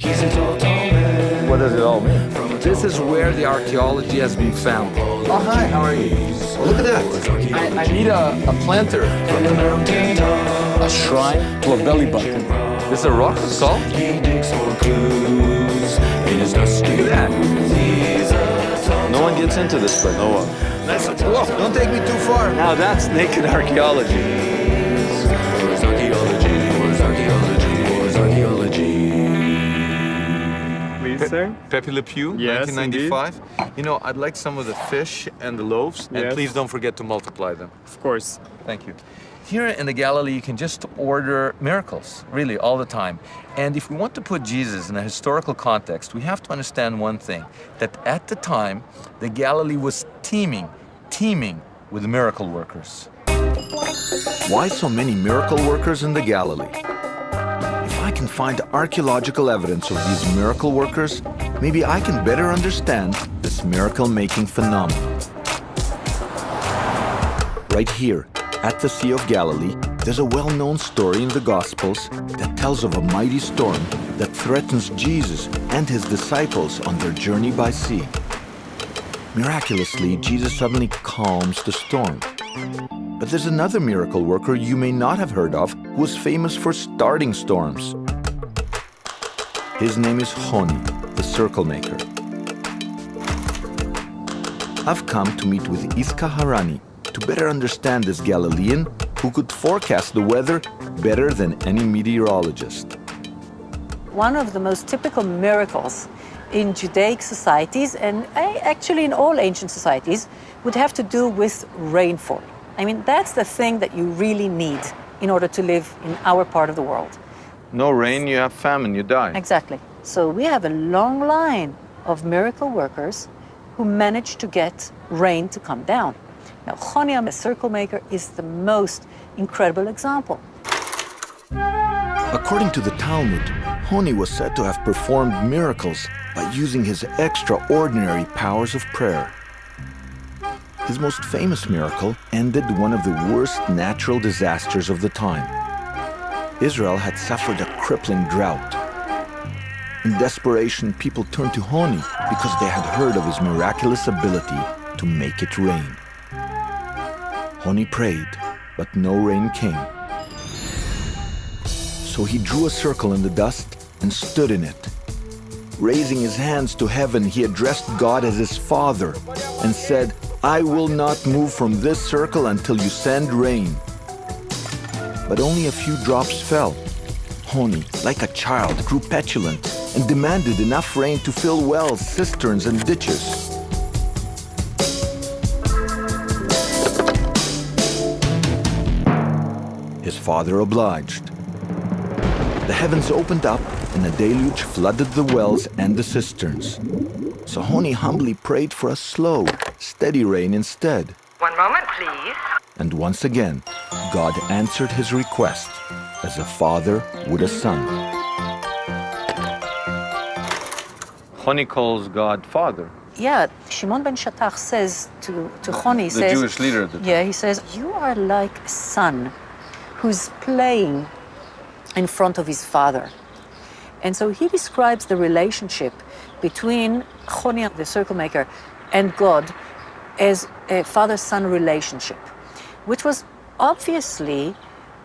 What does it all mean? This is where the archaeology has been found. Oh, hi, how are you? Well, look at that. I need a planter. A shrine to a belly button. This is a rock skull? Look at that. No one gets into this place. No one. Whoa, don't take me too far. Now that's naked archaeology. Please, sir. Pepe Le Pew, Yes, 1995. You know, I'd like some of the fish and the loaves, and Yes. please don't forget to multiply them. Of course. Thank you. Here in the Galilee, you can just order miracles, really, all the time. And if we want to put Jesus in a historical context, we have to understand one thing, that at the time, the Galilee was teeming with miracle workers. Why so many miracle workers in the Galilee? If I can find archaeological evidence of these miracle workers, maybe I can better understand this miracle-making phenomenon. Right here, at the Sea of Galilee, there's a well-known story in the Gospels that tells of a mighty storm that threatens Jesus and his disciples on their journey by sea. Miraculously, Jesus suddenly calms the storm. But there's another miracle worker you may not have heard of who was famous for starting storms. His name is Honi, the circle maker. I've come to meet with Iska Harani to better understand this Galilean who could forecast the weather better than any meteorologist. One of the most typical miracles in Judaic societies, and actually in all ancient societies, would have to do with rainfall. I mean, that's the thing that you really need in order to live in our part of the world. No rain, you have famine, you die. Exactly. So we have a long line of miracle workers who managed to get rain to come down. Now, Choniam, the circle maker, is the most incredible example. According to the Talmud, Honi was said to have performed miracles by using his extraordinary powers of prayer. His most famous miracle ended one of the worst natural disasters of the time. Israel had suffered a crippling drought. In desperation, people turned to Honi because they had heard of his miraculous ability to make it rain. Honi prayed, but no rain came. So he drew a circle in the dust and stood in it. Raising his hands to heaven, he addressed God as his Father and said, "I will not move from this circle until you send rain." But only a few drops fell. Honi, like a child, grew petulant and demanded enough rain to fill wells, cisterns, and ditches. His father obliged. The heavens opened up and a deluge flooded the wells and the cisterns. So Honi humbly prayed for a slow, steady rain instead. One moment, please. And once again, God answered his request, as a father would a son. Honi calls God Father. Yeah, Shimon ben Shattach says to Honi, The Jewish leader at the time. Yeah, he says, you are like a son who's playing in front of his father. And so he describes the relationship between Honi, the circle maker, and God as a father-son relationship, which was obviously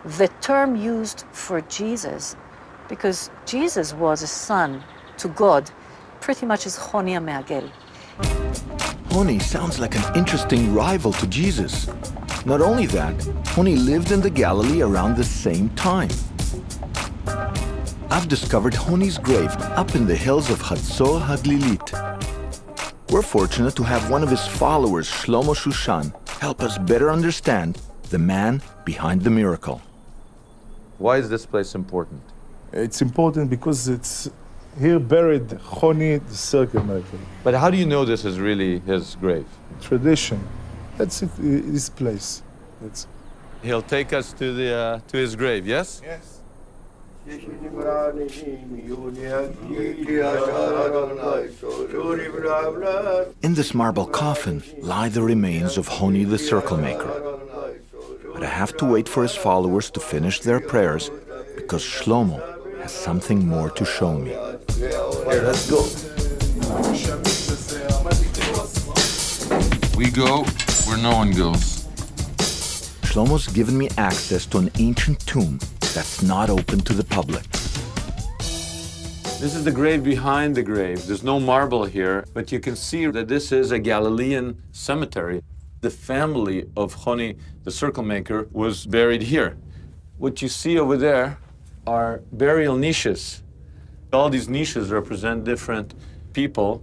the term used for Jesus, because Jesus was a son to God, pretty much as Honi HaMe'agel. Honi sounds like an interesting rival to Jesus. Not only that, Honi lived in the Galilee around the same time. I've discovered Honi's grave up in the hills of Hatzor HaGlilit. We're fortunate to have one of his followers, Shlomo Shushan, help us better understand the man behind the miracle. Why is this place important? It's important because it's here buried Honi, the circle maker. But how do you know this is really his grave? Tradition. That's it, this place. That's He'll take us to his grave, yes? Yes. In this marble coffin lie the remains of Honi the circle maker. But I have to wait for his followers to finish their prayers because Shlomo has something more to show me. Here, let's go. We go where no one goes. Shlomo's given me access to an ancient tomb that's not open to the public. This is the grave behind the grave. There's no marble here, but you can see that this is a Galilean cemetery. The family of Honi, the circle maker, was buried here. What you see over there are burial niches. All these niches represent different people.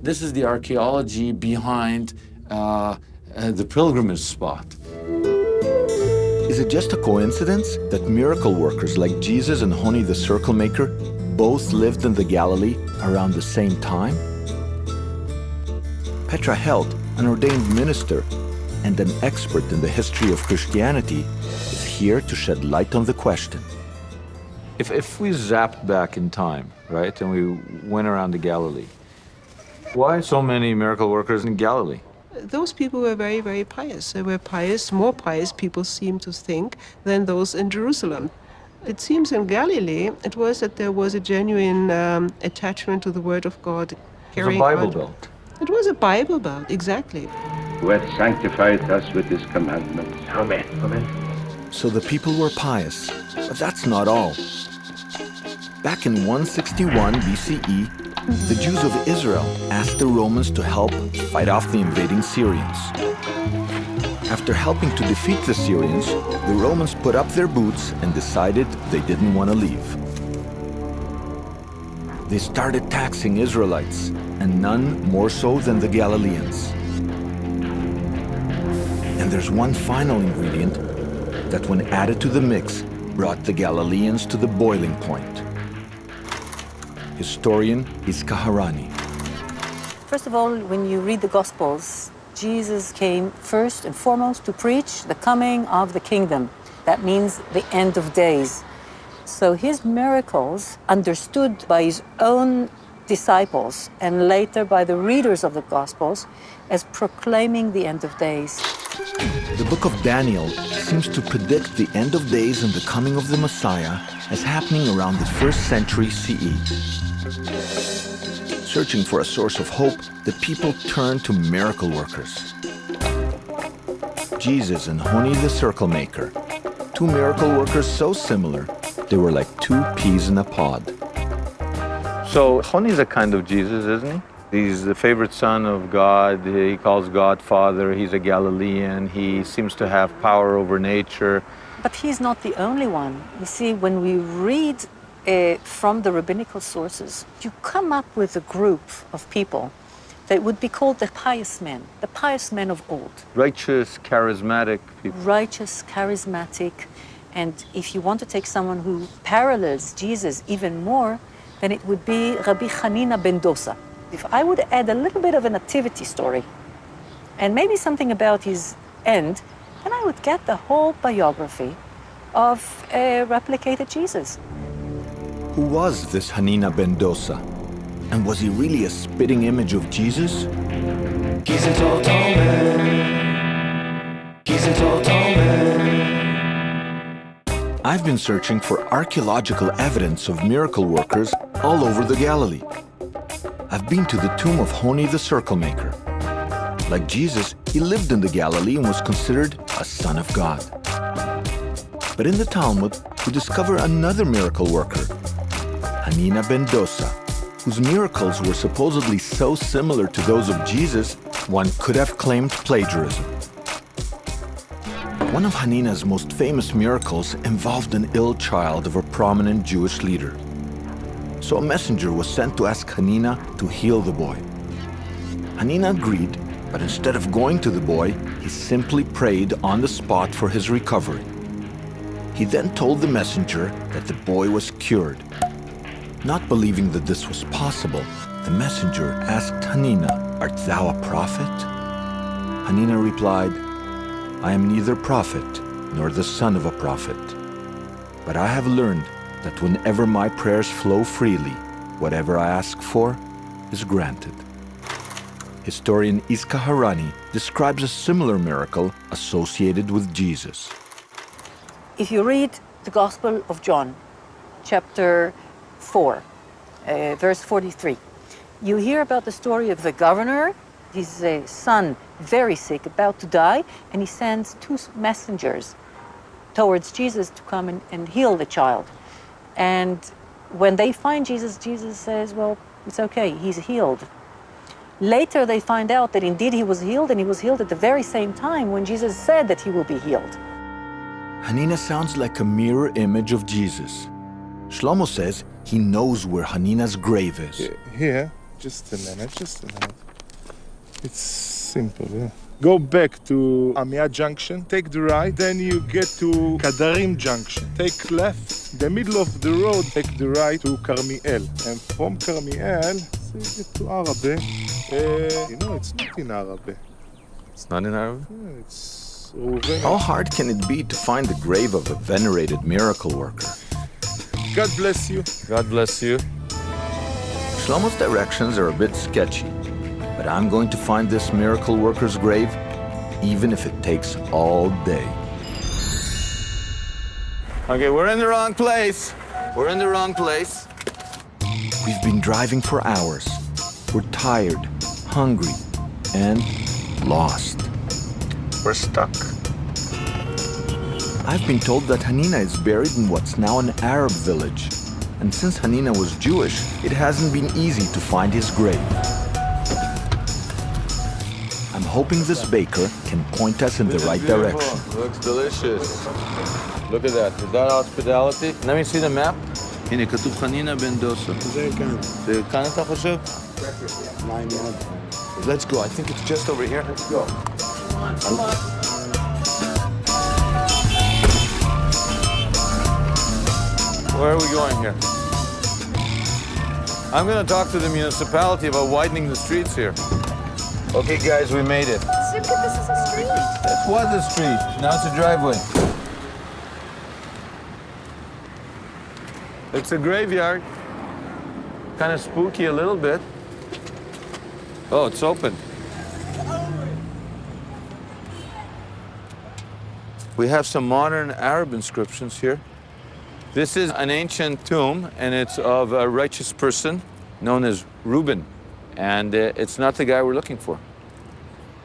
This is the archaeology behind the pilgrimage spot. Is it just a coincidence that miracle workers like Jesus and Honi the circle maker both lived in the Galilee around the same time? Petra Helt, an ordained minister and an expert in the history of Christianity, is here to shed light on the question. If we zapped back in time, right, and we went around the Galilee, why so many miracle workers in Galilee? Those people were very, very pious. They were pious, more pious, people seem to think, than those in Jerusalem. It seems in Galilee, it was that there was a genuine attachment to the Word of God. It was a Bible Belt. It was a Bible Belt, exactly. Who hath sanctified us with his commandments. Amen. Amen. So the people were pious, but that's not all. Back in 161 BCE, the Jews of Israel asked the Romans to help fight off the invading Syrians. After helping to defeat the Syrians, the Romans put up their boots and decided they didn't want to leave. They started taxing Israelites, and none more so than the Galileans. And there's one final ingredient that, when added to the mix, brought the Galileans to the boiling point. Historian Iska Harani. First of all, when you read the Gospels, Jesus came first and foremost to preach the coming of the kingdom. That means the end of days. So his miracles, understood by his own disciples and later by the readers of the Gospels, as proclaiming the end of days. The book of Daniel seems to predict the end of days and the coming of the Messiah as happening around the 1st century CE. Searching for a source of hope, the people turned to miracle workers. Jesus and Honi the circle maker, two miracle workers so similar, they were like two peas in a pod. So Honi's a kind of Jesus, isn't he? He's the favorite son of God. He calls God Father. He's a Galilean. He seems to have power over nature. But he's not the only one. You see, when we read from the rabbinical sources, you come up with a group of people that would be called the pious men of old. Righteous, charismatic people. Righteous, charismatic. And if you want to take someone who parallels Jesus even more, then it would be Rabbi Hanina ben Dosa. If I would add a little bit of a nativity story and maybe something about his end, then I would get the whole biography of a replicated Jesus. Who was this Hanina ben Dosa? And was he really a spitting image of Jesus? He's a tall, tall man. He's a tall, tall man. I've been searching for archaeological evidence of miracle workers all over the Galilee. I've been to the tomb of Honi the circle maker. Like Jesus, he lived in the Galilee and was considered a son of God. But in the Talmud, we discover another miracle worker, Hanina ben Dosa, whose miracles were supposedly so similar to those of Jesus, one could have claimed plagiarism. One of Hanina's most famous miracles involved an ill child of a prominent Jewish leader. So a messenger was sent to ask Hanina to heal the boy. Hanina agreed, but instead of going to the boy, he simply prayed on the spot for his recovery. He then told the messenger that the boy was cured. Not believing that this was possible, the messenger asked Hanina, "Art thou a prophet?" Hanina replied, "I am neither prophet nor the son of a prophet. But I have learned that whenever my prayers flow freely, whatever I ask for is granted." Historian Iska Harani describes a similar miracle associated with Jesus. If you read the Gospel of John, chapter 4, verse 43. You hear about the story of the governor, his son very sick, about to die, and he sends two messengers towards Jesus to come and heal the child. And when they find Jesus, Jesus says, well, it's okay, he's healed. Later they find out that indeed he was healed, and he was healed at the very same time when Jesus said that he will be healed. Hanina sounds like a mirror image of Jesus. Shlomo says he knows where Hanina's grave is. Here, just a minute. It's simple, yeah. Go back to Amia Junction, take the right, then you get to Kadarim Junction. Take left, the middle of the road, take the right to Carmiel. And from Carmiel, so you get to Arabe. It's not in Arabe. It's not in Arabic? Yeah, it's over. How hard can it be to find the grave of a venerated miracle worker? God bless you. God bless you. Shlomo's directions are a bit sketchy, but I'm going to find this miracle worker's grave, even if it takes all day. Okay, we're in the wrong place. We're in the wrong place. We've been driving for hours. We're tired, hungry, and lost. We're stuck. I've been told that Hanina is buried in what's now an Arab village. And since Hanina was Jewish, it hasn't been easy to find his grave. I'm hoping this baker can point us in the right direction. Looks delicious. Look at that. Is that hospitality? Let me see the map. הנה, כתוב חנינה בן דוסה. זה כאן. זה כאן אתה חושב? Let's go. I think it's just over here. Let's go. Come on. Where are we going here? I'm going to talk to the municipality about widening the streets here. Okay, guys, we made it. Simcha, this is a street. That was a street. Now it's a driveway. It's a graveyard. Kind of spooky a little bit. Oh, it's open. We have some modern Arab inscriptions here. This is an ancient tomb, and it's of a righteous person known as Reuben. And it's not the guy we're looking for.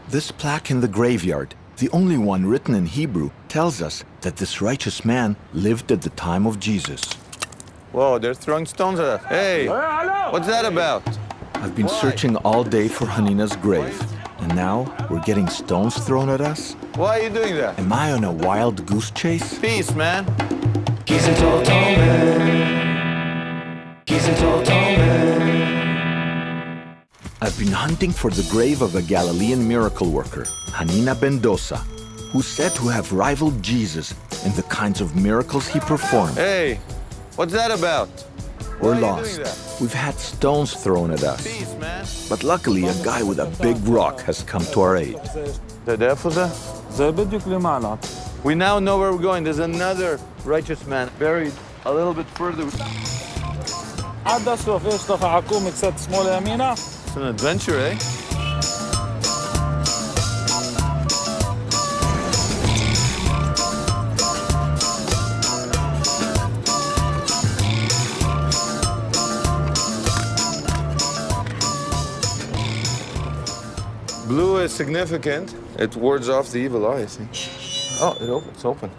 This plaque in the graveyard, the only one written in Hebrew, tells us that this righteous man lived at the time of Jesus. Whoa, they're throwing stones at us. Hey, what's that about? I've been searching all day for Hanina's grave, and now we're getting stones thrown at us? Why are you doing that? Am I on a wild goose chase? Peace, man. I've been hunting for the grave of a Galilean miracle worker, Hanina ben Dosa, who's said to have rivaled Jesus in the kinds of miracles he performed. Hey, what's that about? We're Why are you lost. doing that? We've had stones thrown at us. Peace, man. But luckily, a guy with a big rock has come to our aid. We now know where we're going. There's another righteous man buried a little bit further. It's an adventure, eh? Blue is significant. It wards off the evil eye, I think. Oh, it's open.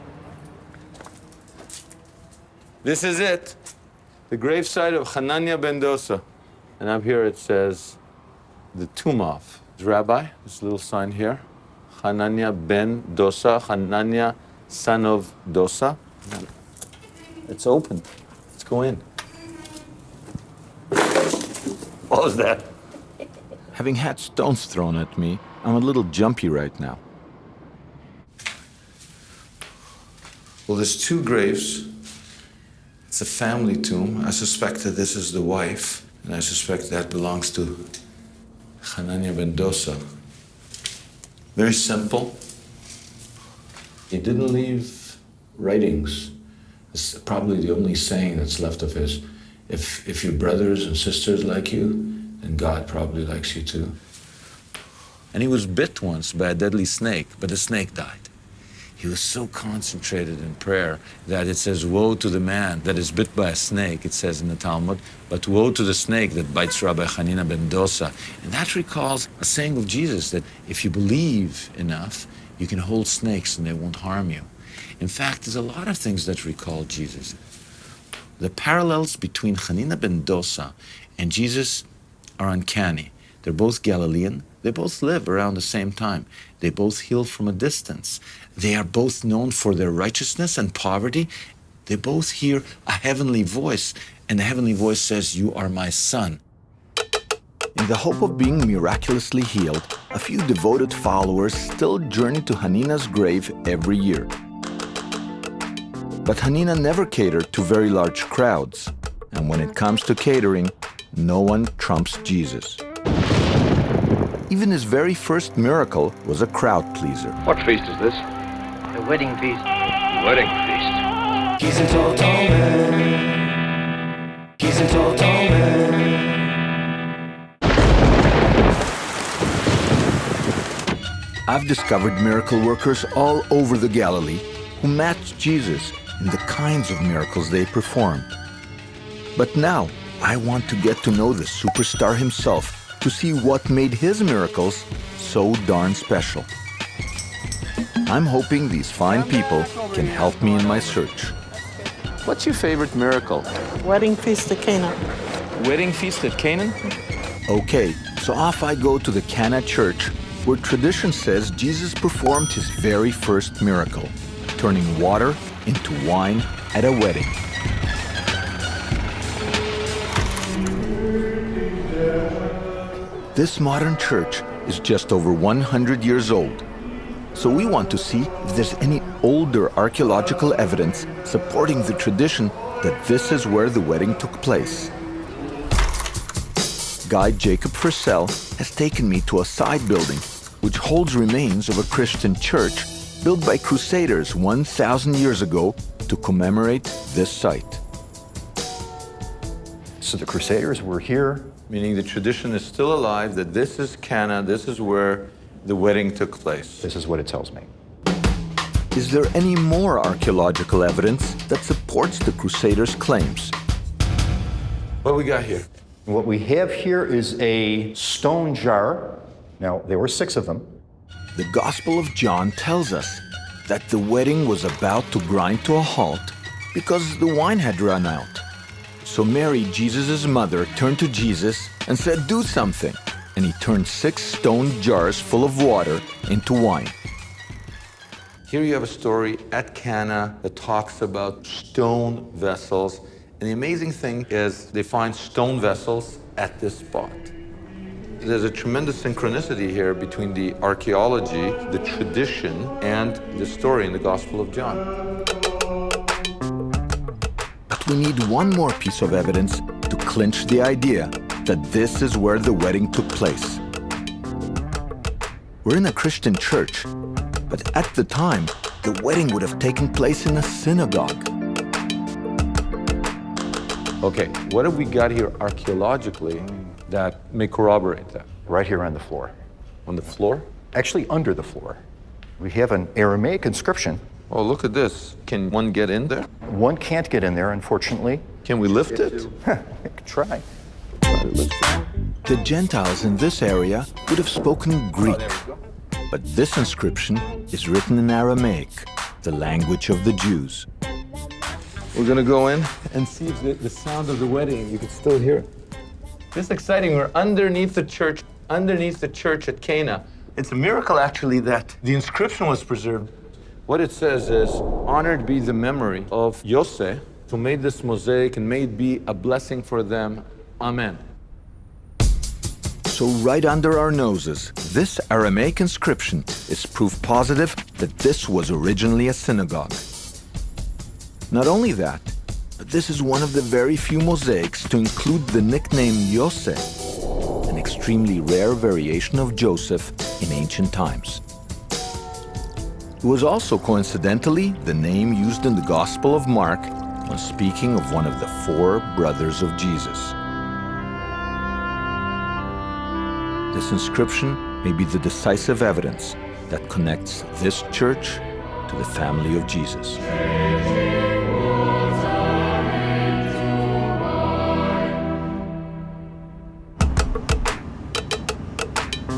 This is it. The gravesite of Hanania ben Dosa. And up here it says, the Tomb of Rabbi. This little sign here. Hanania ben Dosa, Hanania, son of Dosa. It's open. Let's go in. What was that? Having had stones thrown at me, I'm a little jumpy right now. Well, there's two graves. It's a family tomb. I suspect that this is the wife, and I suspect that belongs to Hanania ben Dosa. Very simple. He didn't leave writings. It's probably the only saying that's left of his. If your brothers and sisters like you, then God probably likes you too. And he was bit once by a deadly snake, but the snake died. He was so concentrated in prayer that it says, woe to the man that is bit by a snake, it says in the Talmud, but woe to the snake that bites Rabbi Hanina ben Dosa. And that recalls a saying of Jesus that if you believe enough, you can hold snakes and they won't harm you. In fact, there's a lot of things that recall Jesus. The parallels between Hanina ben Dosa and Jesus are uncanny. They're both Galilean. They both live around the same time. They both heal from a distance. They are both known for their righteousness and poverty. They both hear a heavenly voice, and the heavenly voice says, "You are my son." In the hope of being miraculously healed, a few devoted followers still journey to Hanina's grave every year. But Hanina never catered to very large crowds, and when it comes to catering, no one trumps Jesus. Even his very first miracle was a crowd pleaser. What feast is this? The wedding feast. Wedding feast. He's a tall, tall man. He's a tall, tall man. I've discovered miracle workers all over the Galilee who matched Jesus in the kinds of miracles they performed. But now, I want to get to know the superstar himself to see what made his miracles so darn special. I'm hoping these fine people can help me in my search. What's your favorite miracle? Wedding feast at Cana. Wedding feast at Canaan? Okay, so off I go to the Cana church, where tradition says Jesus performed his very first miracle, turning water into wine at a wedding. This modern church is just over 100 years old, so we want to see if there's any older archaeological evidence supporting the tradition that this is where the wedding took place. Guide Jacob Fursell has taken me to a side building which holds remains of a Christian church built by Crusaders 1,000 years ago to commemorate this site. So the Crusaders were here. Meaning the tradition is still alive, that this is Cana, this is where the wedding took place. This is what it tells me. Is there any more archaeological evidence that supports the Crusaders' claims? What do we got here? What we have here is a stone jar. Now, there were 6 of them. The Gospel of John tells us that the wedding was about to grind to a halt because the wine had run out. So Mary, Jesus' mother, turned to Jesus and said, "Do something." And he turned 6 stone jars full of water into wine. Here you have a story at Cana that talks about stone vessels. And the amazing thing is they find stone vessels at this spot. There's a tremendous synchronicity here between the archaeology, the tradition, and the story in the Gospel of John. We need one more piece of evidence to clinch the idea that this is where the wedding took place. We're in a Christian church, but at the time, the wedding would have taken place in a synagogue. Okay, what have we got here archaeologically that may corroborate that? Right here on the floor. On the floor? Actually, under the floor. We have an Aramaic inscription. Oh, look at this. Can one get in there? One can't get in there, unfortunately. Can we lift it? Try. The Gentiles in this area would have spoken Greek, but this inscription is written in Aramaic, the language of the Jews. We're gonna go in and see if the sound of the wedding, you can still hear it. This is exciting. We're underneath the church at Cana. It's a miracle, actually, that the inscription was preserved. What it says is, honored be the memory of Yosef, who made this mosaic, and may it be a blessing for them. Amen. So right under our noses, this Aramaic inscription is proof positive that this was originally a synagogue. Not only that, but this is one of the very few mosaics to include the nickname Yosef, an extremely rare variation of Joseph in ancient times. It was also coincidentally the name used in the Gospel of Mark when speaking of one of the 4 brothers of Jesus. This inscription may be the decisive evidence that connects this church to the family of Jesus.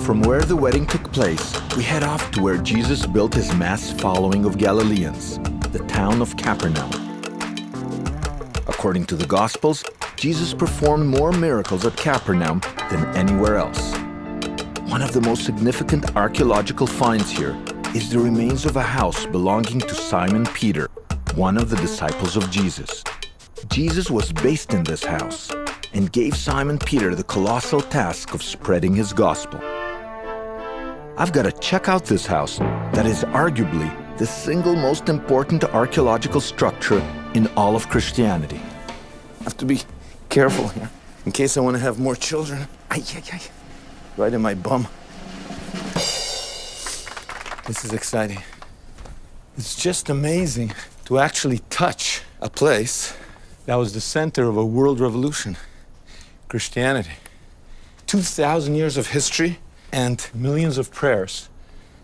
From where the wedding took place, we head off to where Jesus built his mass following of Galileans, the town of Capernaum. According to the Gospels, Jesus performed more miracles at Capernaum than anywhere else. One of the most significant archaeological finds here is the remains of a house belonging to Simon Peter, one of the disciples of Jesus. Jesus was based in this house and gave Simon Peter the colossal task of spreading his gospel. I've got to check out this house that is arguably the single most important archaeological structure in all of Christianity. I have to be careful here in case I want to have more children. Ay, ay, ay. Right in my bum. This is exciting. It's just amazing to actually touch a place that was the center of a world revolution, Christianity. 2,000 years of history and millions of prayers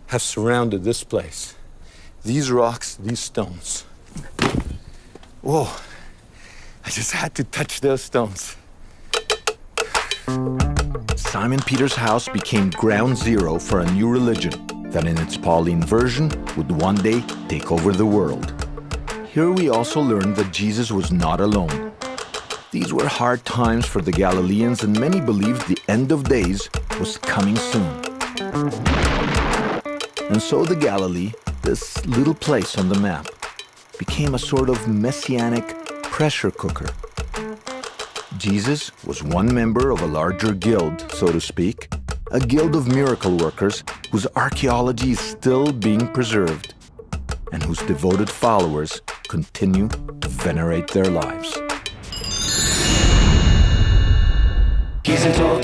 have surrounded this place. These rocks, these stones. Whoa, I just had to touch those stones. Simon Peter's house became ground zero for a new religion that in its Pauline version would one day take over the world. Here we also learned that Jesus was not alone. These were hard times for the Galileans, and many believed the end of days was coming soon. And so the Galilee, this little place on the map, became a sort of messianic pressure cooker. Jesus was one member of a larger guild, so to speak, a guild of miracle workers whose archaeology is still being preserved and whose devoted followers continue to venerate their lives. He's a total